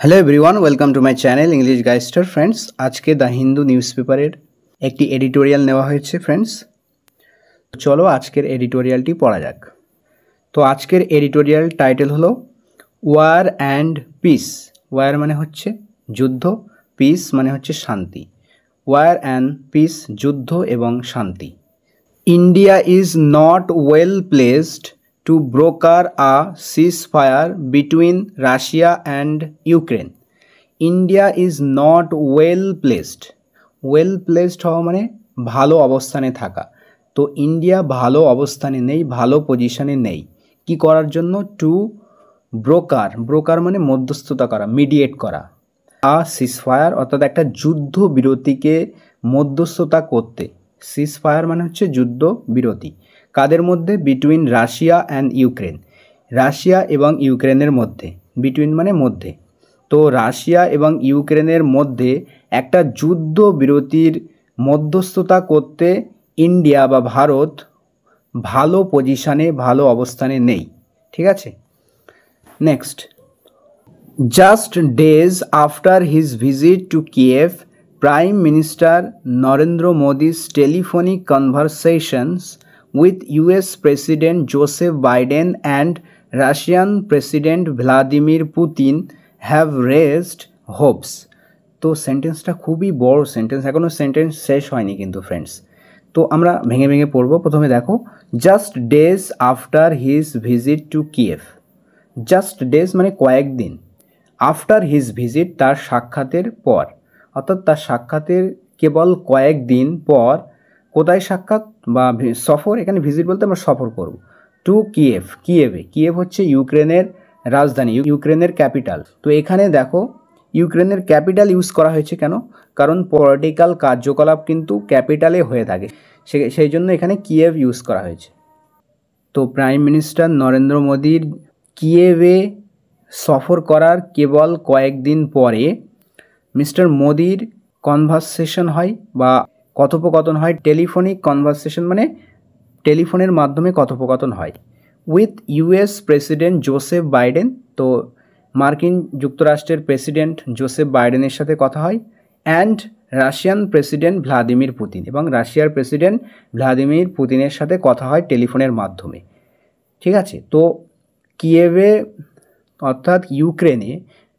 Hello everyone, welcome to my channel English গাইস্টার। Friends, আজকে the Hindu news পেপারের একটি এডিটোরিয়াল নেওয়া হয়েছে। ফ্রেন্ডস, চলো আজকের এডিটোরিয়ালটি পড়া যাক। তো আজকের এডিটোরিয়াল টাইটেল হলো ওয়ার অ্যান্ড পিস। ওয়ার মানে হচ্ছে যুদ্ধ, পিস মানে হচ্ছে শান্তি। ওয়ার অ্যান্ড পিস, যুদ্ধ এবং শান্তি। India is not well placed to broker a ceasefire between Russia and Ukraine. India is not well placed. Well placed হওয়া মানে ভালো অবস্থানে থাকা। তো ইন্ডিয়া ভালো অবস্থানে নেই, ভালো পজিশনে নেই। কি করার জন্য? টু ব্রোকার, ব্রোকার মানে মধ্যস্থতা করা, মিডিয়েট করা। আ সিজফায়ার অর্থাৎ একটা যুদ্ধ বিরতিকে মধ্যস্থতা করতে। সিজফায়ার মানে হচ্ছে যুদ্ধ বিরতি। কাদের মধ্যে? Between Russia and Ukraine, Russia এবং ইউক্রেনের মধ্যে। বিটুইন মানে মধ্যে। তো রাশিয়া এবং ইউক্রেনের মধ্যে একটা যুদ্ধ বিরতির মধ্যস্থতা করতে ইন্ডিয়া বা ভারত ভালো পজিশনে, ভালো অবস্থানে নেই। ঠিক আছে, next. Just days after his visit to Kyiv, prime minister Narendra Modi's telephonic conversations with US President Joseph Biden and Russian President Vladimir Putin have raised hopes. তো সেন্টেন্সটা খুবই বড় সেন্টেন্স, এখনও সেন্টেন্স শেষ হয়নি কিন্তু ফ্রেন্ডস। তো আমরা ভেঙে ভেঙে পড়ব। প্রথমে দেখো, just days after his visit to Kyiv. Just days মানে কয়েকদিন, আফটার হিজ ভিজিট তার সাক্ষাতের পর, অর্থাৎ তার সাক্ষাতের কেবল কয়েকদিন পর। কোথায় সাক্ষাৎ বা সফর? এখানে ভিজিট বলতে আমরা সফর করব। Two Kyiv, কিয়েভে। কিয়েভ হচ্ছে ইউক্রেনের রাজধানী, ইউক্রেনের ক্যাপিটাল। তো এখানে দেখো ইউক্রেনের ক্যাপিটাল ইউজ করা হয়েছে কেন? কারণ পলিটিক্যাল কার্যকলাপ কিন্তু ক্যাপিটালে হয়ে থাকে, সেই জন্য এখানে কিয়েভ ইউজ করা হয়েছে। তো প্রাইম মিনিস্টার নরেন্দ্র মোদির কিয়েভে সফর করার কেবল কয়েকদিন পরে মিস্টার মোদির কনভারসেশন হয় বা কথোপকথন হয়। টেলিফোনিক কনভারসেশন মানে টেলিফোনের মাধ্যমে কথোপকথন হয়। With US president Joseph Biden, তো মার্কিন যুক্তরাষ্ট্রের প্রেসিডেন্ট জোসেফ বাইডেনের সাথে কথা হয়। And Russian president Vladimir Putin, এবং রাশিয়ার প্রেসিডেন্ট ভ্লাদিমির পুতিনের সাথে কথা হয় টেলিফোনের মাধ্যমে। ঠিক আছে, তো কিয়েভে অর্থাৎ ইউক্রেনে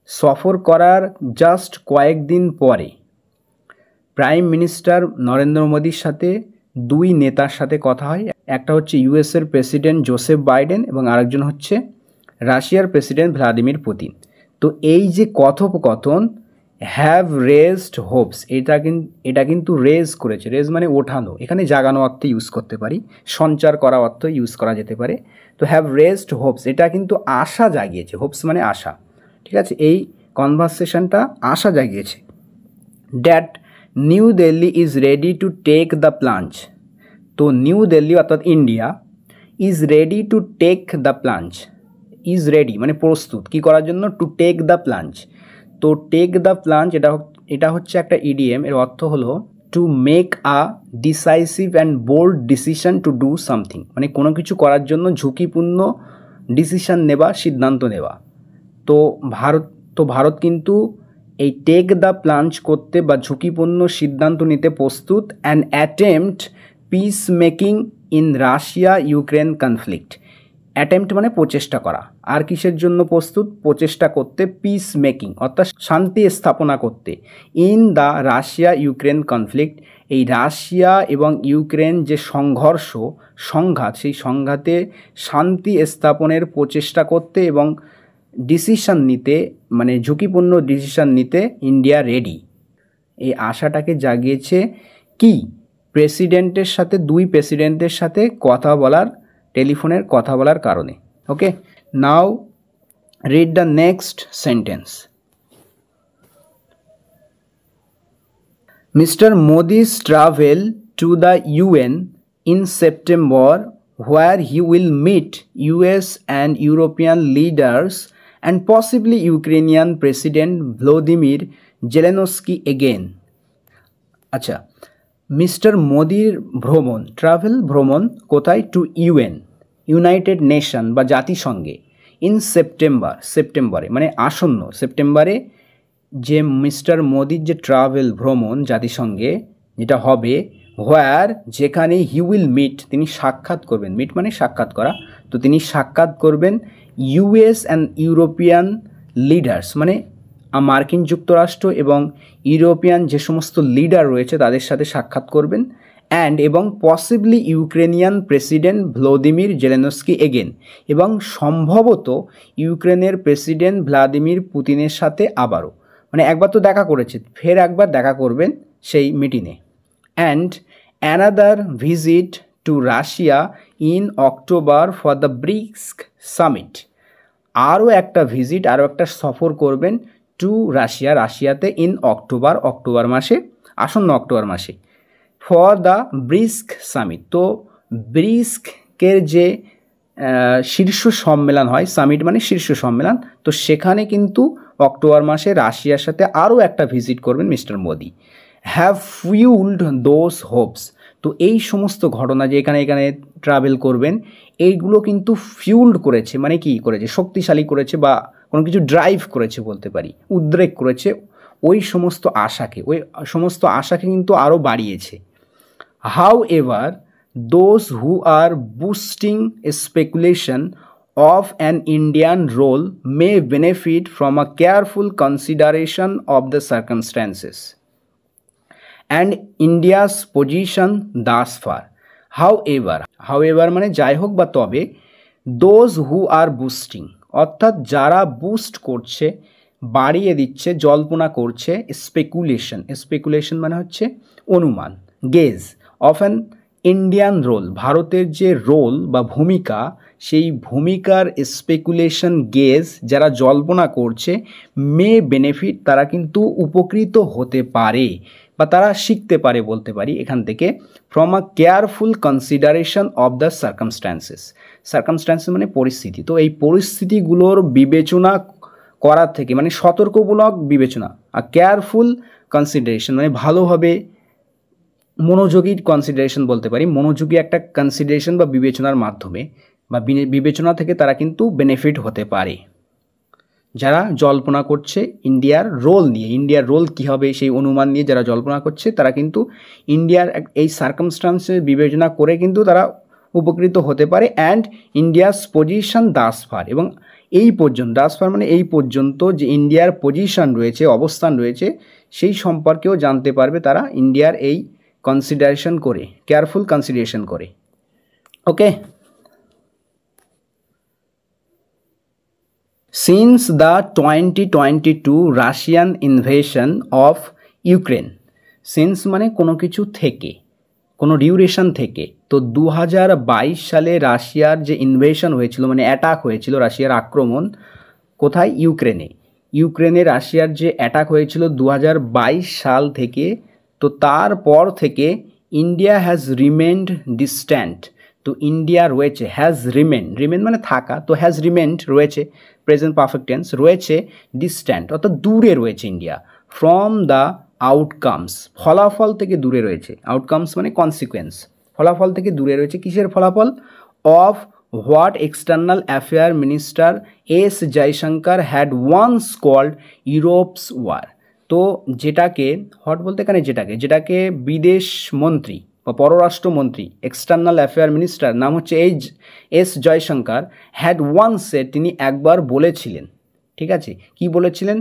সফর করার জাস্ট কয়েকদিন পরে প্রাইম মিনিস্টার নরেন্দ্র মোদির সাথে দুই নেতার সাথে কথা হয়। একটা হচ্ছে ইউএসের প্রেসিডেন্ট জোসেফ বাইডেন এবং আরেকজন হচ্ছে রাশিয়ার প্রেসিডেন্ট ভ্লাদিমির পুতিন। তো এই যে কথোপকথন, হ্যাভ রেজড হোপস, এটা কিন্তু রেজ করেছে। রেজ মানে ওঠানো, এখানে জাগানো অর্থে ইউজ করতে পারি, সঞ্চার করা অর্থ ইউজ করা যেতে পারে। তো হ্যাভ রেজড হোপস, এটা কিন্তু আশা জাগিয়েছে। হোপস মানে আশা। ঠিক আছে, এই কনভারসেশনটা আশা জাগিয়েছে। That New Delhi is ready to take the plunge. তো নিউ দিল্লি অর্থাৎ India, is ready to take the plunge. Is ready মানে প্রস্তুত, কী করার জন্য? To take the plunge. তো টেক দ্য প্লাঞ্চ এটা হচ্ছে একটা ইডিএম। এর অর্থ হলো to make a decisive and bold decision to do something, মানে কোনো কিছু করার জন্য ঝুঁকিপূর্ণ ডিসিশন নেওয়া, সিদ্ধান্ত নেওয়া। তো ভারত কিন্তু এই টেক দ্য প্লাঞ্চ করতে বা ঝুঁকিপূর্ণ সিদ্ধান্ত নিতে প্রস্তুত। And attempt piece making in Russia Ukraine conflict. Attempt মানে প্রচেষ্টা করা। আর কিসের জন্য প্রস্তুত? প্রচেষ্টা করতে, পিস মেকিং অর্থাৎ শান্তি স্থাপনা করতে। In the Russia Ukraine conflict, এই রাশিয়া এবং ইউক্রেন যে সংঘাত, সেই সংঘাতে শান্তি স্থাপনের প্রচেষ্টা করতে এবং ডিসিশন নিতে, মানে ঝুঁকিপূর্ণ ডিসিশন নিতে ইন্ডিয়া রেডি। এই আশাটাকে জাগিয়েছে কি? দুই প্রেসিডেন্টের সাথে কথা বলার, টেলিফোনের কথা বলার কারণে। Okay, now read the next sentence. Mister Modi's travel to the UN in September, where he will meet US and European leaders and possibly Ukrainian President Volodymyr Zelensky again. আচ্ছা, মিস্টার মোদির ভ্রমণ, ট্রাভেল ভ্রমণ কোথায়? টু ইউএন, ইউনাইটেড নেশন বা জাতিসংঘে। In সেপ্টেম্বরে মানে আসন্ন সেপ্টেম্বরে যে মিস্টার মোদির যে ট্রাভেল ভ্রমণ জাতিসংঘে যেটা হবে, হোয়ার যেখানে হি উইল মিট তিনি সাক্ষাৎ করবেন, মিট মানে সাক্ষাৎ করা, তো তিনি সাক্ষাৎ করবেন ইউএস অ্যান্ড ইউরোপিয়ান লিডার্স মানে মার্কিন যুক্তরাষ্ট্র এবং ইউরোপিয়ান যে সমস্ত লিডার রয়েছে তাদের সাথে সাক্ষাৎ করবেন, এবং possibly Ukrainian president Vladimir Zelensky again, এবং সম্ভবত ইউক্রেনের প্রেসিডেন্ট ভ্লাদিমির পুতিনের সাথে আবারও, মানে একবার তো দেখা করেছে, ফের একবার দেখা করবেন সেই মিটিংয়ে। And another visit to Russia in October for the BRICS summit, আরও একটা ভিজিট, আরও একটা সফর করবেন টু রাশিয়াতে ইন অক্টোবর মাসে, আসন্ন অক্টোবর মাসে, ফর দ্য ব্রিক্স সামিট। তো ব্রিক্সের যে শীর্ষ সম্মেলন হয়, সামিট মানে শীর্ষ সম্মেলন, তো সেখানে কিন্তু অক্টোবর মাসে রাশিয়ার সাথে আরও একটা ভিজিট করবেন mister Modi. Have fuelled those Hopes, তো এই সমস্ত ঘটনা যে এখানে ট্রাভেল করবেন এইগুলো কিন্তু ফিউলড করেছে, মানে কি করেছে, শক্তিশালী করেছে বা কোনো কিছু ড্রাইভ করেছে বলতে পারি, উদ্রেক করেছে ওই সমস্ত আশাকে কিন্তু আরও বাড়িয়েছে। However those who are boosting speculation of an Indian role may benefit from a careful consideration of the circumstances and India's position thus far. However মানে যাই হোক বা তবে, those who are boosting অর্থাৎ যারা বুস্ট করছে, বাড়িয়ে দিচ্ছে, জল্পনা করছে, স্পেকুলেশন মানে হচ্ছে অনুমান, guess of an Indian role, ভারতের যে রোল বা ভূমিকা, সেই ভূমিকার স্পেকুলেশন গেজ যারা জল্পনা করছে, মে বেনিফিট তারা কিন্তু উপকৃত হতে পারে বা তারা শিখতে পারে বলতে পারি এখান থেকে, from a careful consideration of the circumstances মানে পরিস্থিতি। তো এই পরিস্থিতিগুলোর বিবেচনা করার থেকে মানে সতর্কমূলক বিবেচনা, আর কেয়ারফুল কনসিডারেশন মানে ভালোভাবে মনোযোগী কনসিডারেশন বলতে পারি, মনোযোগী একটা কনসিডারেশন বা বিবেচনার মাধ্যমে বা বিবেচনা থেকে তারা কিন্তু বেনিফিট হতে পারে। যারা জল্পনা করছে ইন্ডিয়ার রোল নিয়ে, ইন্ডিয়ার রোল কী হবে সেই অনুমান নিয়ে যারা জল্পনা করছে, তারা কিন্তু ইন্ডিয়ার এই সার্কামস্টান্সেস বিবেচনা করে কিন্তু তারা উপকৃত হতে পারে। And India's position thus far, এবং এই পর্যন্ত, দাস ফার মানে এই পর্যন্ত যে ইন্ডিয়ার পজিশন রয়েছে, অবস্থান রয়েছে, সেই সম্পর্কেও জানতে পারবে তারা ইন্ডিয়ার এই কনসিডারেশন করে, কেয়ারফুল কনসিডারেশন করে। Okay, since the 2022 Russian invasion of Ukraine, since মানে কোনো কিছু থেকে, কোনো ডিউরেশন থেকে, তো 2022 সালে রাশিয়ার যে ইনভেশন হয়েছিল মানে অ্যাটাক হয়েছিল, রাশিয়ার আক্রমণ কোথায়, ইউক্রেনে রাশিয়ার যে অ্যাটাক হয়েছিল 2022 সাল থেকে, তো তারপর থেকে ইন্ডিয়া হ্যাজ রিমেন্ড ডিস্ট্যান্ট, তো ইন্ডিয়া রয়েছে, হ্যাজ রিমেন মানে থাকা, তো হ্যাজ রিমেন্ড রয়েছে, প্রেজেন্ট পারফেক্ট টেন্স, রয়েছে ডিস্ট্যান্ট অর্থাৎ দূরে রয়েছে ইন্ডিয়া, ফ্রম দ্য আউটকামস ফলাফল থেকে দূরে রয়েছে, আউটকামস মানে কনসিকুয়েন্স, ফলাফল থেকে দূরে রয়েছে, কিসের ফলাফল, of what external affair minister S Jaishankar had once called Europe's war, তো যেটাকে হোয়াট বলতে এখানে যেটাকে বিদেশ মন্ত্রী বা পররাষ্ট্রমন্ত্রী, এক্সটার্নাল অ্যাফেয়ার মিনিস্টার নাম হচ্ছে S Jaishankar, had once said তিনি একবার বলেছিলেন, ঠিক আছে, কি বলেছিলেন,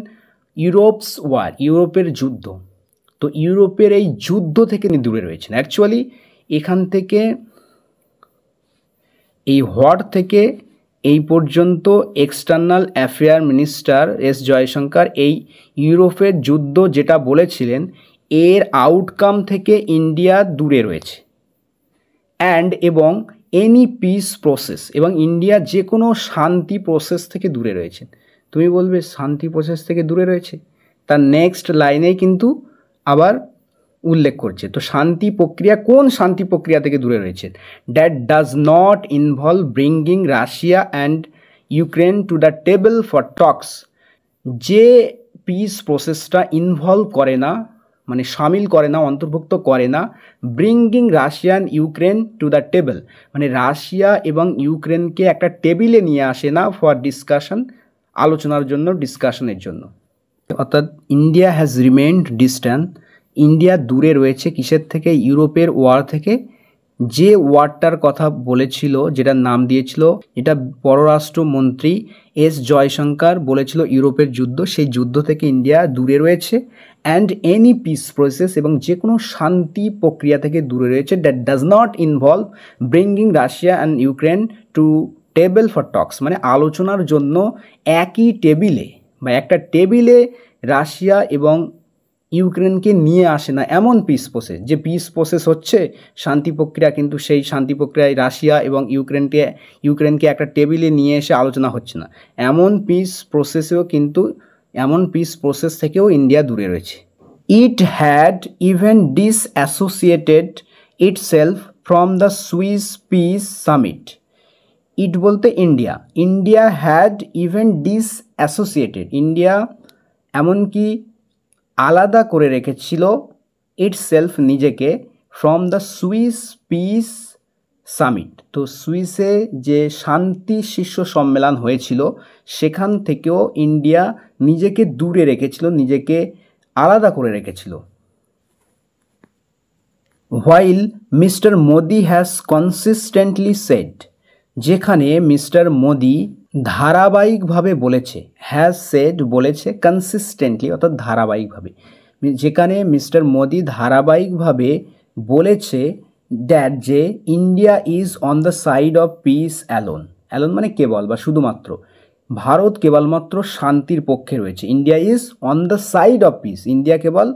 ইউরোপস ওয়ার ইউরোপের যুদ্ধ, তো ইউরোপের এই যুদ্ধ থেকে তিনি দূরে রয়েছেন। অ্যাকচুয়ালি এখান থেকে এই হোয়াট থেকে এই পর্যন্ত external affair minister S Jaishankar এই ইউরোপের যুদ্ধ যেটা বলেছিলেন এর আউটকাম থেকে ইন্ডিয়া দূরে রয়েছে, এবং এনি পিস প্রসেস, এবং ইন্ডিয়া যে কোনো শান্তি প্রসেস থেকে দূরে রয়েছে। তুমি বলবে শান্তি প্রসেস থেকে দূরে রয়েছে, তার নেক্সট লাইনেই কিন্তু আবার উল্লেখ করছে, তো শান্তি প্রক্রিয়া, কোন শান্তি প্রক্রিয়া থেকে দূরে রয়েছে, that does not involve bringing Russia and Ukraine to the table for talks, যে পিস প্রসেসটা ইনভলভ করে না মানে সামিল করে না, অন্তর্ভুক্ত করে না bringing Russian Ukraine to the table, মানে রাশিয়া এবং ইউক্রেনকে একটা টেবিলে নিয়ে আসে না ফর ডিসকাশন, আলোচনার জন্য, ডিসকাশনের জন্য। অর্থাৎ India has remained distant, India দূরে রয়েছে কিসের থেকে? ইউরোপের ওয়ার থেকে। যে ওয়ারটার কথা বলেছিল, যেটার নাম দিয়েছিল, এটা পররাষ্ট্রমন্ত্রী এস জয়শঙ্কর বলেছিল ইউরোপের যুদ্ধ, সেই যুদ্ধ থেকে ইন্ডিয়া দূরে রয়েছে। অ্যান্ড এনি পিস প্রসেস, এবং যে কোনো শান্তি প্রক্রিয়া থেকে দূরে রয়েছে, that does not involve bringing Russia and Ukraine to table for talks, মানে আলোচনার জন্য একই টেবিলে বা একটা টেবিলে রাশিয়া এবং ইউক্রেনকে নিয়ে আসে না, এমন পিস প্রসেস, যে পিস প্রসেস হচ্ছে শান্তি প্রক্রিয়া, কিন্তু সেই শান্তি প্রক্রিয়ায় রাশিয়া এবং ইউক্রেনকে একটা টেবিলে নিয়ে এসে আলোচনা হচ্ছে না, এমন পিস প্রসেস থেকেও ইন্ডিয়া দূরে রয়েছে। It had even disassociated itself from the Swiss peace summit. It বলতে India had even disassociated, India এমনকি আলাদা করে রেখেছিল ইটসেলফ, নিজেকে, from the Swiss peace summit. তো সুইসে যে শান্তি শীর্ষ সম্মেলন হয়েছিল সেখান থেকেও ইন্ডিয়া নিজেকে দূরে রেখেছিল, নিজেকে আলাদা করে রেখেছিল। While mister Modi has consistently said, যেখানে মিস্টার মোদি ধারাবাহিকভাবে বলেছে, হ্যাজ সেড বলেছে, কনসিস্টেন্টলি অর্থাৎ ধারাবাহিকভাবে, যেখানে মিস্টার মোদি ধারাবাহিকভাবে বলেছে দ্যাট যে India is on the side of peace alone, alone মানে কেবল বা শুধুমাত্র, ভারত কেবলমাত্র শান্তির পক্ষে রয়েছে, India is on the side of peace, India কেবল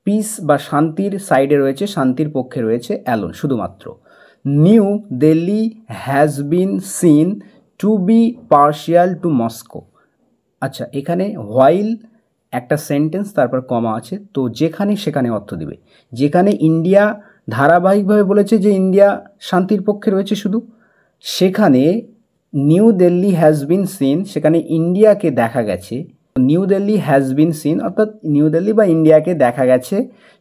পিস বা শান্তির সাইডে রয়েছে, শান্তির পক্ষে রয়েছে, অ্যালোন শুধুমাত্র। New Delhi has been seen to be partial to Moscow. আচ্ছা, এখানে হোয়াইল একটা সেন্টেন্স, তারপর কমা আছে, তো যেখানে সেখানে অর্থ দিবে। যেখানে ইন্ডিয়া ধারাবাহিকভাবে বলেছে যে ইন্ডিয়া শান্তির পক্ষে রয়েছে শুধু, সেখানে new Delhi has been seen, সেখানে ইন্ডিয়াকে দেখা গেছে, new Delhi has been seen অর্থাৎ নিউ দিল্লি বা ইন্ডিয়াকে দেখা গেছে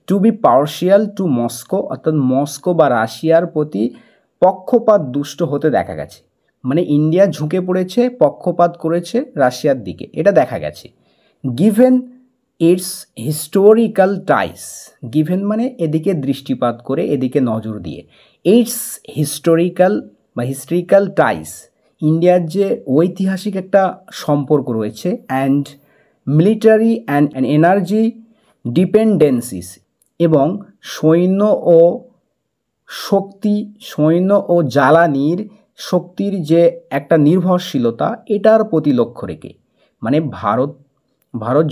to be partial to Moscow, অর্থাৎ মস্কো বা রাশিয়ার প্রতি পক্ষপাত দুষ্ট হতে দেখা গেছে, মানে ইন্ডিয়া ঝুঁকে পড়েছে, পক্ষপাত করেছে রাশিয়ার দিকে, এটা দেখা গেছে। Given its historical ties, given মানে এদিকে দৃষ্টিপাত করে, এদিকে নজর দিয়ে, ইটস হিস্টোরিক্যাল টাইস, ইন্ডিয়ার যে ঐতিহাসিক একটা সম্পর্ক রয়েছে, and military and energy dependencies, এবং সৈন্য ও জ্বালানির শক্তির যে একটা নির্ভরশীলতা, এটার প্রতি লক্ষ্য রেখে, মানে ভারত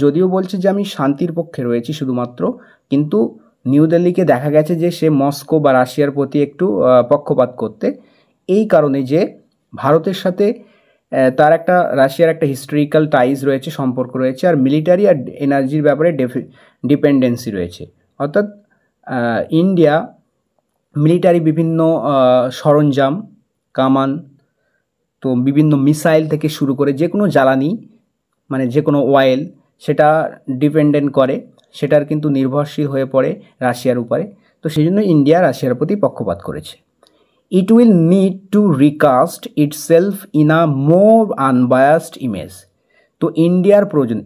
যদিও বলছে যে আমি শান্তির পক্ষে রয়েছি শুধুমাত্র, কিন্তু নিউ দিল্লিকে দেখা গেছে যে সে মস্কো বা রাশিয়ার প্রতি একটু পক্ষপাত করতে, এই কারণে যে ভারতের সাথে তার একটা রাশিয়ার একটা হিস্টোরিক্যাল টাইজ রয়েছে, সম্পর্ক রয়েছে, আর মিলিটারি আর এনার্জির ব্যাপারে ডিপেন্ডেন্সি রয়েছে, অর্থাৎ ইন্ডিয়া মিলিটারি বিভিন্ন সরঞ্জাম, কামান, তো বিভিন্ন মিসাইল থেকে শুরু করে যে কোনো জ্বালানি, মানে যে কোনো অয়েল, সেটা ডিপেন্ডেন্ট করে, সেটার কিন্তু নির্ভরশীল হয়ে পড়ে রাশিয়ার উপরে, তো সেই জন্য ইন্ডিয়া রাশিয়ার প্রতি পক্ষপাত করেছে। It will need to recast itself in a more unbiased image. তো ইন্ডিয়ার প্রয়োজন,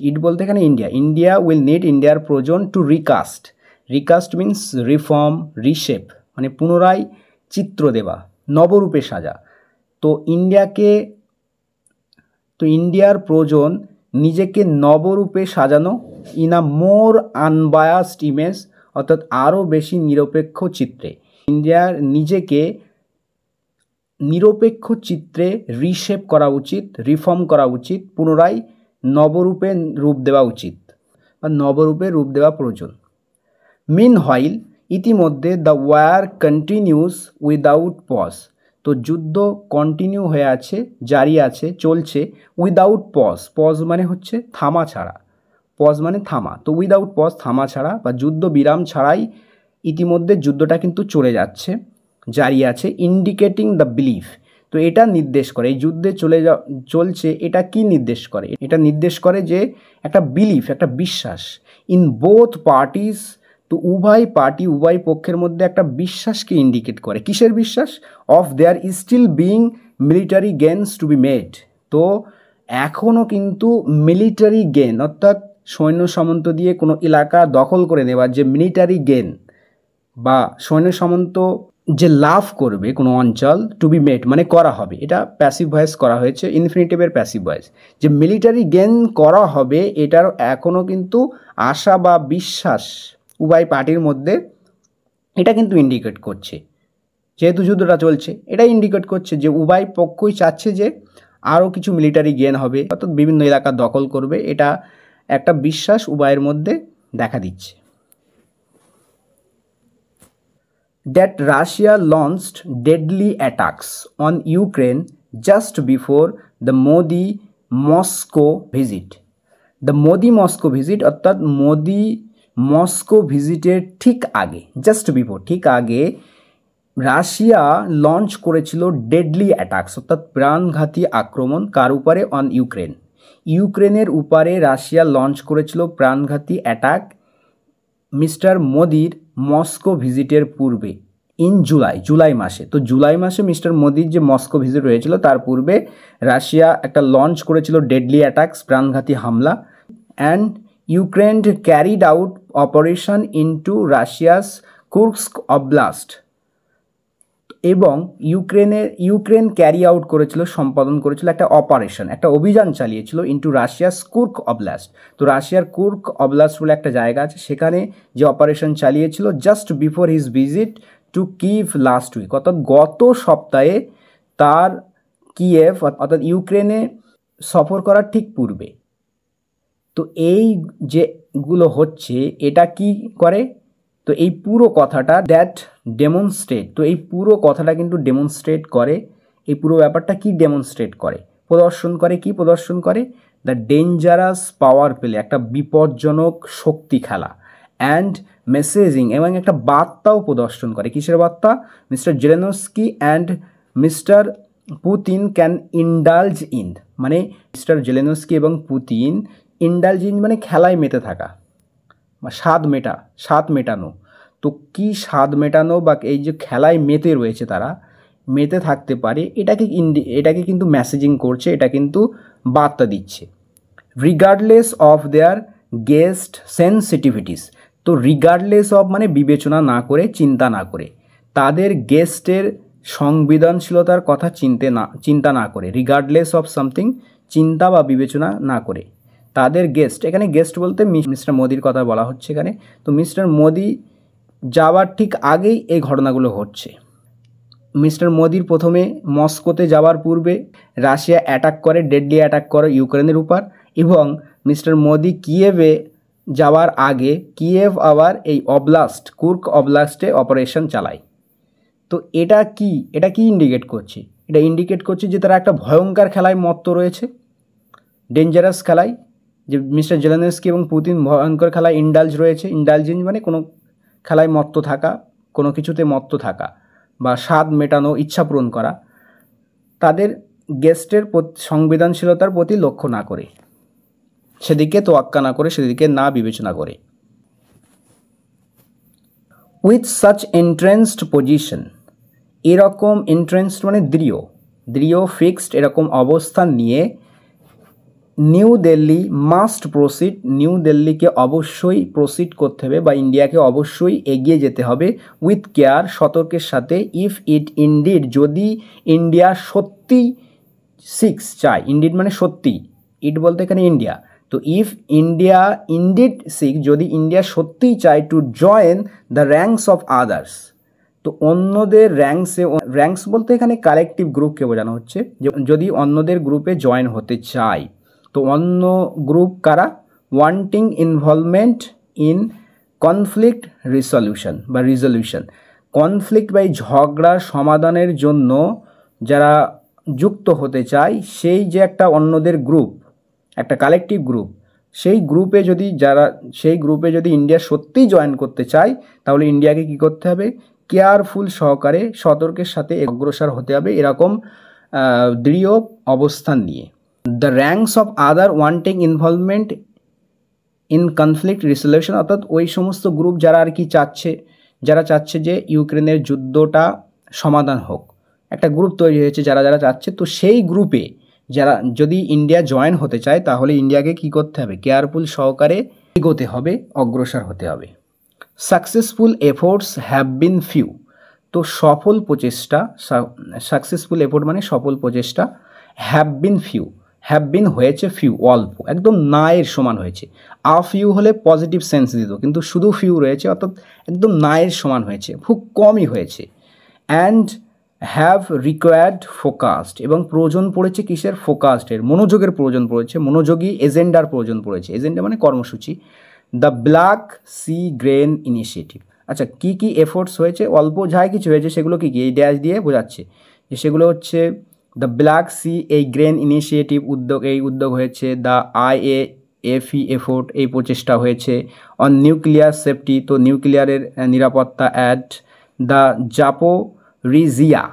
ইট বলতে এখানে ইন্ডিয়া উইল নিড, ইন্ডিয়ার প্রয়োজন টু রিকাস্ট মিন্স রিফর্ম, রিশেপ, মানে পুনরায় চিত্র দেওয়া, নবরূপে সাজা। তো ইন্ডিয়ার প্রয়োজন নিজেকে নবরূপে সাজানো, in a more unbiased image, অর্থাৎ আরও বেশি নিরপেক্ষ চিত্রে, ইন্ডিয়ার নিজেকে নিরপেক্ষ চিত্রে রিশেপ করা উচিত, রিফর্ম করা উচিত, পুনরায় নবরূপে রূপ দেওয়া উচিত বা নবরূপে রূপ দেওয়া প্রয়োজন। মিনহোয়াইল, ইতিমধ্যে the war continues without pause, তো যুদ্ধ কন্টিনিউ হয়ে আছে, জারি আছে, চলছে, উইদাউট পজ মানে হচ্ছে থামা ছাড়া, পজ মানে থামা, তো উইদাউট পজ থামা ছাড়া বা যুদ্ধ বিরাম ছাড়াই ইতিমধ্যে যুদ্ধটা কিন্তু চলে যাচ্ছে, জারি আছে। ইন্ডিকেটিং দ্য বিলিফ, তো এটা নির্দেশ করে, এই যুদ্ধে চলছে, এটা কি নির্দেশ করে? এটা নির্দেশ করে যে একটা বিলিফ, একটা বিশ্বাস, ইন বোথ পার্টিস। তো উভয় পার্টি উভয় পক্ষের মধ্যে একটা বিশ্বাসকে ইন্ডিকেট করে। কিসের বিশ্বাস? Of their still being military gains to be made. তো এখনও কিন্তু মিলিটারি গেন অর্থাৎ সৈন্য সামন্ত দিয়ে কোনো এলাকা দখল করে নেওয়ার যে মিলিটারি গেন বা সৈন্য সামন্ত যে লাভ করবে কোনো অঞ্চল, টু বি মেড মানে করা হবে, এটা প্যাসিভ ভয়েস করা হয়েছে, ইনফিনিটিভের প্যাসিভ ভয়েস। যে মিলিটারি গেন করা হবে এটার এখনও কিন্তু আশা বা বিশ্বাস উভয় পার্টির মধ্যে, এটা কিন্তু ইন্ডিকেট করছে। যেহেতু যুদ্ধটা চলছে এটা ইন্ডিকেট করছে যে উভয় পক্ষই চাচ্ছে যে আরও কিছু মিলিটারি গেন হবে, অর্থাৎ বিভিন্ন এলাকা দখল করবে, এটা একটা বিশ্বাস উভয়ের মধ্যে দেখা দিচ্ছে। That Russia launched deadly attacks on Ukraine just before the Modi Moscow visit. The Modi Moscow visit অর্থাৎ মোদি মস্কো ভিজিটের ঠিক আগে, জাস্ট বিফোর, ঠিক আগে রাশিয়া লঞ্চ করেছিল ডেডলি অ্যাটাকস অর্থাৎ প্রাণঘাতী আক্রমণ। কার উপরে? On Ukraine. ইউক্রেনের উপরে রাশিয়া লঞ্চ করেছিল প্রাণঘাতী অ্যাটাক মিস্টার মোদির মস্কো ভিজিটের পূর্বে, ইন জুলাই মাসে। তো জুলাই মাসে মিস্টার মোদির যে মস্কো ভিজিট হয়েছিল তার পূর্বে রাশিয়া একটা লঞ্চ করেছিল ডেডলি অ্যাটাকস, প্রাণঘাতী হামলা। And Ukraine carried out operation into Russia's Kursk oblast. এবং ইউক্রেন ক্যারি আউট করেছিল, সম্পাদন করেছিল একটা অপারেশন, একটা অভিযান চালিয়েছিল ইনটু রাশিয়াস কুর্ক অবলাস্ট। তো রাশিয়ার কুর্ক অবলাস্ট বলে একটা জায়গা আছে, সেখানে যে অপারেশন চালিয়েছিল just before his visit to Kyiv last week, অর্থাৎ গত সপ্তাহে তার কিয়েভ অর্থাৎ ইউক্রেনে সফর করার ঠিক পূর্বে। তো এই যেগুলো হচ্ছে এটা কি করে? তো এই পুরো কথাটা দ্যাট ডেমনস্ট্রেট, তো এই পুরো কথাটা কিন্তু ডেমনস্ট্রেট করে, এই পুরো ব্যাপারটা কি ডেমনস্ট্রেট করে, প্রদর্শন করে, কি প্রদর্শন করে? দ্য ডেঞ্জারাস পাওয়ার প্লে, একটা বিপজ্জনক শক্তি খেলা, অ্যান্ড মেসেজিং এবং একটা বার্তাও প্রদর্শন করে। কিসের বার্তা? Mister Zelensky and Mister Putin can indulge in, মানে মিস্টার জেলেনস্কি এবং পুতিন ইন্ডালজ ইন মানে খেলায় মেতে থাকা বা স্বাদ মেটানো। তো কি স্বাদ মেটানো বা এই যে খেলায় মেতে রয়েছে তারা, মেতে থাকতে পারে, এটাকে কিন্তু মেসেজিং করছে, এটা কিন্তু বার্তা দিচ্ছে। রিগার্ডলেস অফ দেয়ার গেস্ট সেন্সিটিভিটিস, তো রিগার্ডলেস অফ মানে বিবেচনা না করে, চিন্তা না করে, তাদের গেস্টের সংবেদনশীলতার কথা চিন্তা না করে, রিগার্ডলেস অফ সামথিং, চিন্তা বা বিবেচনা না করে তাদের গেস্ট, এখানে গেস্ট বলতে মিস্টার মোদির কথা বলা হচ্ছে এখানে। তো মিস্টার মোদি যাওয়ার ঠিক আগেই এই ঘটনাগুলো ঘটছে। মিস্টার মোদির প্রথমে মস্কোতে যাওয়ার পূর্বে রাশিয়া অ্যাটাক করে, ডেডলি অ্যাটাক করে ইউক্রেনের উপর, এবং মিস্টার মোদি কিয়েভে যাওয়ার আগে কিয়েভ আবার এই অবলাস্ট, কুর্ক অবলাস্টে অপারেশন চালায়। তো এটা কি ইন্ডিকেট করছে? এটা ইন্ডিকেট করছে যে তারা একটা ভয়ঙ্কর খেলায় মত্ত রয়েছে, ডেঞ্জারাস খেলায়, যে মিস্টার জেলেনস্কি এবং পুতিন ভয়ঙ্কর খেলায় ইন্ডালজ রয়েছে। ইন্ডালজেন্স মানে কোনো খেলায় মত্ত থাকা, কোনো কিছুতে মত্ত থাকা বা স্বাদ মেটানো, ইচ্ছা পূরণ করা, তাদের গেস্টের সংবেদনশীলতার প্রতি লক্ষ্য না করে, সেদিকে তোয়াক্কা না করে, সেদিকে না বিবেচনা করে। উইথ সাচ এন্ট্রেন্সড পজিশন, এরকম এন্ট্রেন্সড মানে দৃঢ় ফিক্সড, এরকম অবস্থান নিয়ে New Delhi must proceed, New দিল্লিকে অবশ্যই প্রসিড করতে হবে বা ইন্ডিয়াকে অবশ্যই এগিয়ে যেতে হবে উইথ কেয়ার, সতর্কের সাথে, ইফ ইট ইন্ডিড, যদি ইন্ডিয়া সত্যি সিক্স চায়, ইন্ডিড মানে সত্যি, ইট বলতে এখানে ইন্ডিয়া, তো ইফ ইন্ডিয়া ইন্ডিড সিক্স, যদি ইন্ডিয়া সত্যিই চায় to join the ranks of others, তো অন্যদের র্যাঙ্কস বলতে এখানে কালেকটিভ গ্রুপকে বোঝানো হচ্ছে, যদি অন্যদের গ্রুপে জয়েন হতে চায়, তো অন্য গ্রুপ কারা? Wanting involvement in conflict resolution, conflict বা ঝগড়া সমাধানের জন্য যারা যুক্ত হতে চায়, সেই যে একটা অন্যদের গ্রুপ, একটা কালেকটিভ গ্রুপ, সেই গ্রুপে যদি ইন্ডিয়া সত্যিই জয়েন করতে চায়, তাহলে ইন্ডিয়াকে কি করতে হবে? কেয়ারফুল সহকারে, সতর্কের সাথে অগ্রসর হতে হবে, এরকম দৃঢ় অবস্থান নিয়ে। The ranks of other wanting involvement in conflict resolution, অর্থাৎ ওই সমস্ত গ্রুপ যারা আর কি চাচ্ছে যে ইউক্রেনের যুদ্ধটা সমাধান হোক, একটা গ্রুপ তৈরি হয়েছে যারা চাচ্ছে। তো সেই গ্রুপে যারা যদি ইন্ডিয়া জয়েন হতে চায় তাহলে ইন্ডিয়াকে কি করতে হবে, কেয়ারফুল সহকারে এগোতে হবে, অগ্রসর হতে হবে। Successful efforts have been few, তো সফল প্রচেষ্টা, সাকসেসফুল এফোর্ট মানে সফল প্রচেষ্টা, have been few, have been হয়েছে ফিউ অল্প, একদম না এর সমান হয়েছে। আ ফিউ হলে পজিটিভ সেন্স দিত, কিন্তু শুধু ফিউ রয়েছে অর্থাৎ একদম না এর সমান হয়েছে, খুব কমই হয়েছে। অ্যান্ড হ্যাভ রিকোয়ার্ড ফোকাসড, এবং প্রয়োজন পড়েছে কিসের, ফোকাসডের, মনোযোগের প্রয়োজন পড়েছে, মনোযোগী এজেন্ডার প্রয়োজন পড়েছে, এজেন্ডা মানে কর্মসূচি। The Black Sea grain initiative, আচ্ছা কী কী এফোর্টস হয়েছে, অল্প যাই কিছু হয়েছে সেগুলো কী কী, এই ড্যাশ দিয়ে বোঝাচ্ছে যে সেগুলো হচ্ছে দ্য ব্ল্যাক সি এই গ্রেন ইনিশিয়েটিভ উদ্যোগ হয়েছে, দ্য IAFE এফোর্ট এই প্রচেষ্টা হয়েছে, অন নিউক্লিয়ার সেফটি তো নিউক্লিয়ারের নিরাপত্তা, at the Zaporizhzhia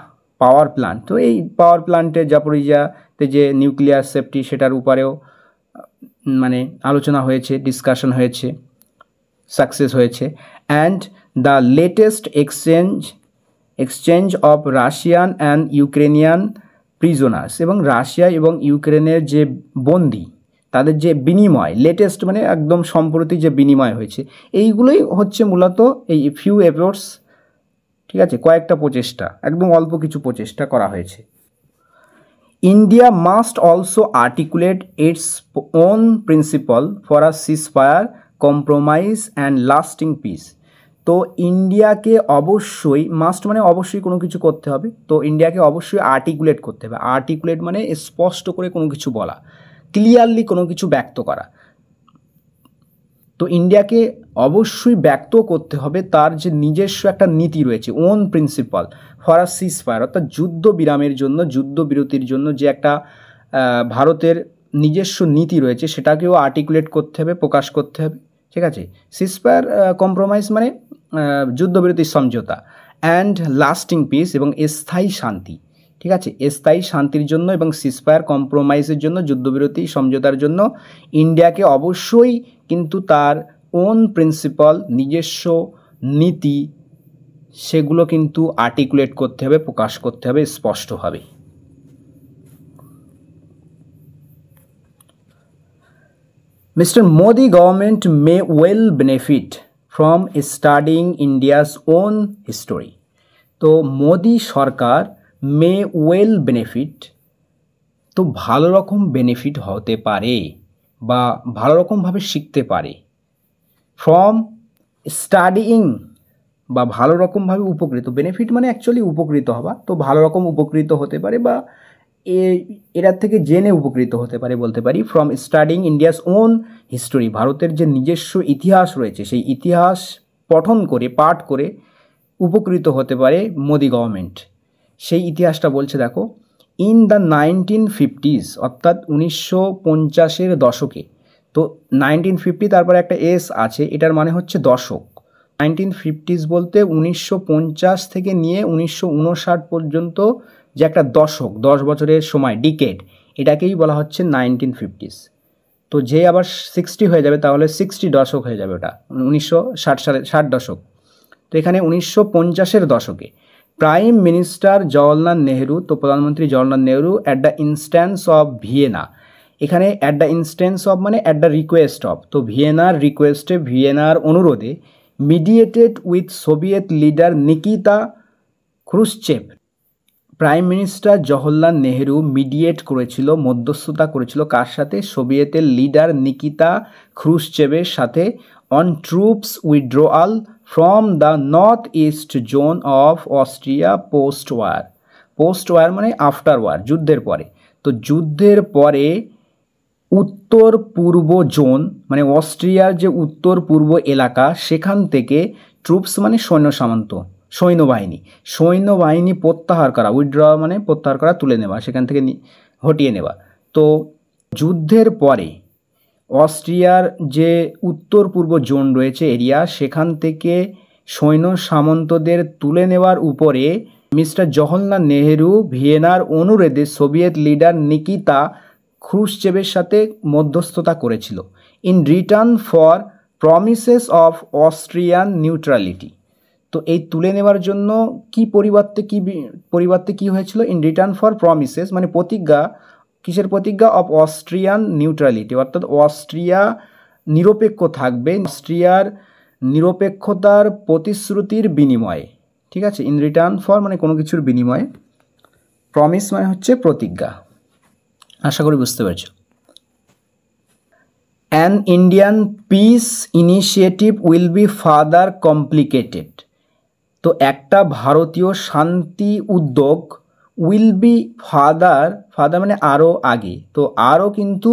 power plant তো এই পাওয়ার প্ল্যান্টে জাপোরিজিয়াতে যে নিউক্লিয়ার সেফটি সেটার উপরেও মানে আলোচনা হয়েছে, ডিসকাশন হয়েছে, সাকসেস হয়েছে। And the latest exchange of Russian and Ukrainian prisoners, এবং রাশিয়া এবং ইউক্রেনের যে বন্দি তাদের যে বিনিময়, লেটেস্ট মানে একদম সম্প্রতি যে বিনিময় হয়েছে, এইগুলোই হচ্ছে মূলত এই ফিউ এফোর্টস, ঠিক আছে, কয়েকটা প্রচেষ্টা, একদম অল্প কিছু প্রচেষ্টা করা হয়েছে। India must also articulate its own principle for a ceasefire, compromise and lasting piece, তো ইন্ডিয়াকে অবশ্যই, মাস্ট মানে অবশ্যই কোনো কিছু করতে হবে, তো ইন্ডিয়াকে অবশ্যই আর্টিকুলেট করতে হবে, আর্টিকুলেট মানে স্পষ্ট করে কোনো কিছু বলা, ক্লিয়ারলি কোনো কিছু ব্যক্ত করা, তো ইন্ডিয়াকে অবশ্যই ব্যক্ত করতে হবে তার যে নিজস্ব একটা নীতি রয়েছে, own principle for a ceasefire, অর্থাৎ যুদ্ধ বিরামের জন্য, যুদ্ধবিরতির জন্য যে একটা ভারতের নিজস্ব নীতি রয়েছে সেটাকেও আর্টিকুলেট করতে হবে, প্রকাশ করতে হবে, ঠিক আছে। সিজফায়ার কম্প্রোমাইজ মানে যুদ্ধবিরতির সমঝোতা, অ্যান্ড লাস্টিং পিস এবং স্থায়ী শান্তি, ঠিক আছে, স্থায়ী শান্তির জন্য এবং সিজফায়ার কম্প্রোমাইজের জন্য, যুদ্ধবিরতি সমঝোতার জন্য ইন্ডিয়াকে অবশ্যই কিন্তু তার ওন প্রিন্সিপাল, নিজস্ব নীতি, সেগুলো কিন্তু আর্টিকুলেট করতে হবে, প্রকাশ করতে হবে স্পষ্টভাবে। Mr. Modi government may well benefit from studying India's own history. তো মোদি সরকার মে ওয়েল বেনিফিট, তো ভালো রকম বেনিফিট হতে পারে বা ভালো রকমভাবে শিখতে পারে, ফ্রম স্টাডিং বা ভালো রকমভাবে উপকৃত, বেনিফিট মানে অ্যাকচুয়ালি উপকৃত হওয়া, তো ভালো রকম উপকৃত হতে পারে বা এটার থেকে জেনে উপকৃত হতে পারে বলতে পারি। From studying India's own history, ভারতের যে নিজস্ব ইতিহাস রয়েছে সেই ইতিহাস পঠন করে, পাঠ করে উপকৃত হতে পারে মোদি গভর্নমেন্ট। সেই ইতিহাসটা বলছে দেখো, ইন দ্য 1950s অর্থাৎ 1950-এর দশকে, তো 1950 তারপরে একটা এস আছে, এটার মানে হচ্ছে দশক। 1950s বলতে 1950 থেকে নিয়ে 1959 পর্যন্ত যে একটা দশক, 10 বছরের সময়, ডিকেড, এটাকেই বলা হচ্ছে 1950s। তো যে আবার 60 হয়ে যাবে তাহলে 60 দশক হয়ে যাবে, ওটা 1960 সালে, 60 দশক। তো এখানে 1950-এর দশকে প্রাইম মিনিস্টার জওহরলাল নেহরু, তো প্রধানমন্ত্রী Jawaharlal Nehru at the instance of Vienna, এখানে অ্যাট দ্য ইনস্ট্যান্স অফ মানে অ্যাট দ্য রিকোয়েস্ট অফ, তো ভিয়েনার রিকোয়েস্টে, ভিয়েনার অনুরোধে, mediated with Soviet leader Nikita Khrushchev, prime minister Jawaharlal Nehru mediate করেছিল, মধ্যস্থতা করেছিল কার সাথে, সোভিয়েতের লিডার নিকিতা ক্রুশ্চেভের সাথে, on troops withdrawal from the north east zone of Austria post war, post war মানে আফটার ওয়ার, যুদ্ধের পরে, তো যুদ্ধের পরে উত্তর পূর্ব জোন মানে অস্ট্রিয়ার যে উত্তর পূর্ব এলাকা, সেখান থেকে ট্রুপস মানে সৈন্য সামন্ত, সৈন্যবাহিনী প্রত্যাহার করা, উইথড্র মানে প্রত্যাহার করা, তুলে নেওয়া, সেখান থেকে হটিয়ে নেওয়া। তো যুদ্ধের পরে অস্ট্রিয়ার যে উত্তর পূর্ব জোন রয়েছে এরিয়া, সেখান থেকে সৈন্য সামন্তদের তুলে নেওয়ার উপরে মিস্টার জওহরলাল নেহরু ভিয়েনার অনুরোধে সোভিয়েত লিডার নিকিতা ক্রুশ্চেভের সাথে মধ্যস্থতা করেছিল। In return for promises of Austrian neutrality. তো এই তুলে নেওয়ার জন্য পরিবর্তে কি হয়েছিল? ইন রিটার্ন ফর প্রমিসেস মানে প্রতিজ্ঞা, কিসের প্রতিজ্ঞা? অফ অস্ট্রিয়ান নিউট্রালিটি, অর্থাৎ অস্ট্রিয়া নিরপেক্ষ থাকবে, অস্ট্রিয়ার নিরপেক্ষতার প্রতিশ্রুতির বিনিময়ে। ঠিক আছে, ইন রিটার্ন ফর মানে কোনো কিছুর বিনিময়ে, প্রমিস মানে হচ্ছে প্রতিজ্ঞা। আশা করি বুঝতে পেরেছ। An Indian piece initiative will be further complicated. তো একটা ভারতীয় শান্তি উদ্যোগ উইল বি ফার্দার মানে আরও আগে, তো আরও কিন্তু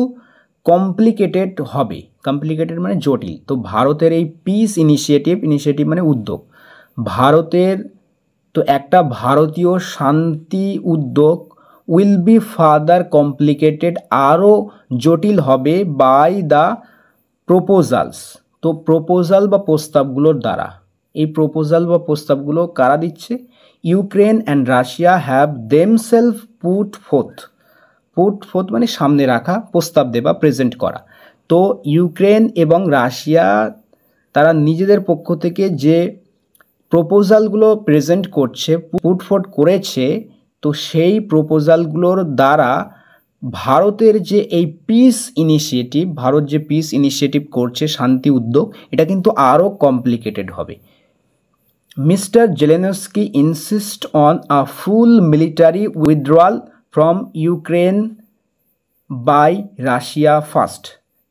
কমপ্লিকেটেড হবে। কমপ্লিকেটেড মানে জটিল। তো ভারতের এই পিস ইনিশিয়েটিভ মানে উদ্যোগ, ভারতের তো একটা ভারতীয় শান্তি উদ্যোগ উইল বি ফার্দার কমপ্লিকেটেড আরও জটিল হবে বাই দ্য প্রপোজালস। তো প্রপোজাল বা প্রস্তাবগুলোর দ্বারা। এই প্রপোজাল বা প্রস্তাবগুলো কারা দিচ্ছে? Ukraine and Russia have themselves put forth মানে সামনে রাখা, প্রস্তাব দেওয়া, প্রেজেন্ট করা। তো ইউক্রেন এবং রাশিয়া তারা নিজেদের পক্ষ থেকে যে প্রপোজালগুলো প্রেজেন্ট করছে, পুট ফোর্থ করেছে, তো সেই প্রপোজালগুলোর দ্বারা ভারতের যে এই পিস ইনিশিয়েটিভ, ভারত যে পিস ইনিশিয়েটিভ করছে, শান্তি উদ্যোগ, এটা কিন্তু আরও কমপ্লিকেটেড হবে। Mister Zelensky insist on a full military withdrawal from Ukraine by Russia first.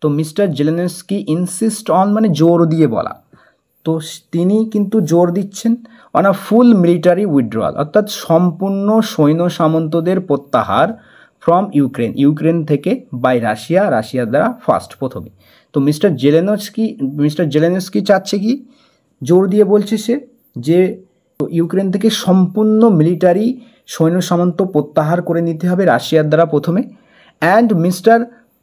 তো মিস্টার জেলেনস্কি ইনসিস্ট অন মানে জোর দিয়ে বলা, তো তিনি কিন্তু জোর দিচ্ছেন on a full military withdrawal, অর্থাৎ সম্পূর্ণ সৈন্য সামন্তদের প্রত্যাহার ফ্রম ইউক্রেন থেকে বাই রাশিয়ার দ্বারা ফার্স্ট, প্রথমে। তো মিস্টার জেলেনস্কি চাচ্ছে কি? জোর দিয়ে বলছে সে যে ইউক্রেন থেকে সম্পূর্ণ মিলিটারি সৈন্য সামন্ত প্রত্যাহার করে নিতে হবে রাশিয়ার দ্বারা প্রথমে। And Mister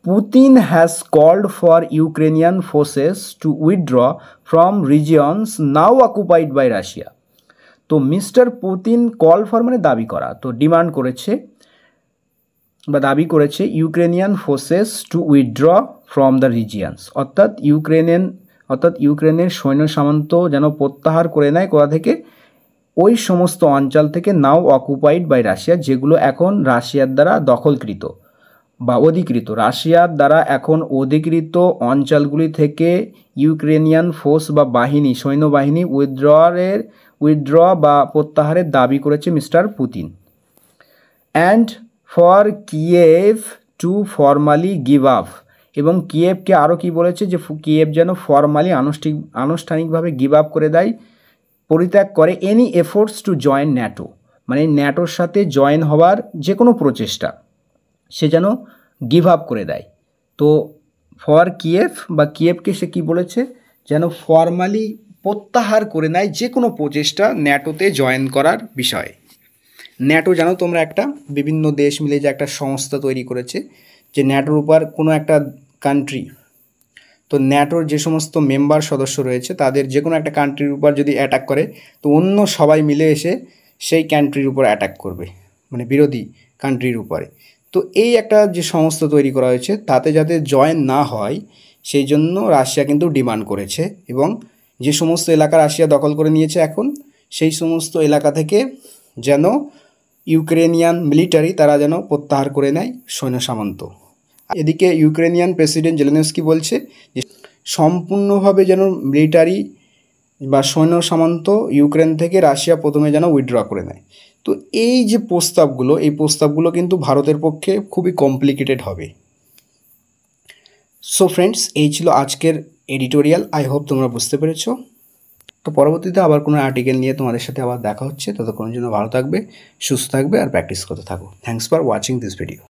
Putin has called for Ukrainian forces to withdraw from regions now occupied by Russia. তো মিস্টার পুতিন কল ফর মানে দাবি করা, তো ডিমান্ড করেছে বা দাবি করেছে Ukrainian forces to withdraw from the regions, অর্থাৎ ইউক্রেনের সৈন্য সামন্ত যেন প্রত্যাহার করে নেয় কোথা থেকে? ওই সমস্ত অঞ্চল থেকে নাও অকুপাইড বাই রাশিয়া, যেগুলো এখন রাশিয়ার দ্বারা দখলকৃত বা অধিকৃত। রাশিয়ার দ্বারা এখন অধিকৃত অঞ্চলগুলি থেকে ইউক্রেনিয়ান ফোর্স বা বাহিনী, সৈন্যবাহিনী উইথড্র বা প্রত্যাহারের দাবি করেছে Mister Putin. And for Kiev to formally give up, এবং কিয়েভকে আরও কি বলেছে? যে কিয়েভ যেন ফর্মালি আনুষ্ঠানিকভাবে গিভ আপ করে দেয়, পরিত্যাগ করে any efforts to join NATO, মানে ন্যাটোর সাথে জয়েন হওয়ার যে কোনো প্রচেষ্টা সে যেন গিভ আপ করে দেয়। তো ফর কিয়েভ বা কিয়েভকে সে কী বলেছে? যেন ফর্মালি প্রত্যাহার করে নেয় যে কোনো প্রচেষ্টা ন্যাটোতে জয়েন করার বিষয়ে। ন্যাটো জানো তোমরা, একটা বিভিন্ন দেশ মিলে যে একটা সংস্থা তৈরি করেছে, যে ন্যাটোর উপর কোনো একটা কান্ট্রি, তো ন্যাটোর যে সমস্ত মেম্বার সদস্য রয়েছে তাদের যে কোনো একটা কান্ট্রির উপর যদি অ্যাটাক করে, তো অন্য সবাই মিলে এসে সেই কান্ট্রির উপর অ্যাটাক করবে, মানে বিরোধী কান্ট্রির উপরে। তো এই একটা যে সংস্থা তৈরি করা হয়েছে, তাতে যাতে জয়েন না হয় সেই জন্য রাশিয়া কিন্তু ডিমান্ড করেছে, এবং যে সমস্ত এলাকা রাশিয়া দখল করে নিয়েছে এখন, সেই সমস্ত এলাকা থেকে যেন ইউক্রেনিয়ান মিলিটারি তারা যেন প্রত্যাহার করে নেয় সৈন্য সামন্ত। এদিকে ইউক্রেনিয়ান প্রেসিডেন্ট জেলেনস্কি বলছে যে সম্পূর্ণভাবে যেন মিলিটারি বা সৈন্য সামন্ত ইউক্রেন থেকে রাশিয়া প্রথমে যেন উইথড্র করে নেয়। তো এই যে প্রস্তাবগুলো কিন্তু ভারতের পক্ষে খুবই কমপ্লিকেটেড হবে। সো ফ্রেন্ডস, এই ছিল আজকের এডিটোরিয়াল। আই হোপ তোমরা বুঝতে পেরেছো। তো পরবর্তীতে আবার কোনো আর্টিকেল নিয়ে তোমাদের সাথে আবার দেখা হচ্ছে। ততক্ষণের জন্য ভালো থাকবে, সুস্থ থাকবে আর প্র্যাকটিস করতে থাকো। Thanks for watching this video.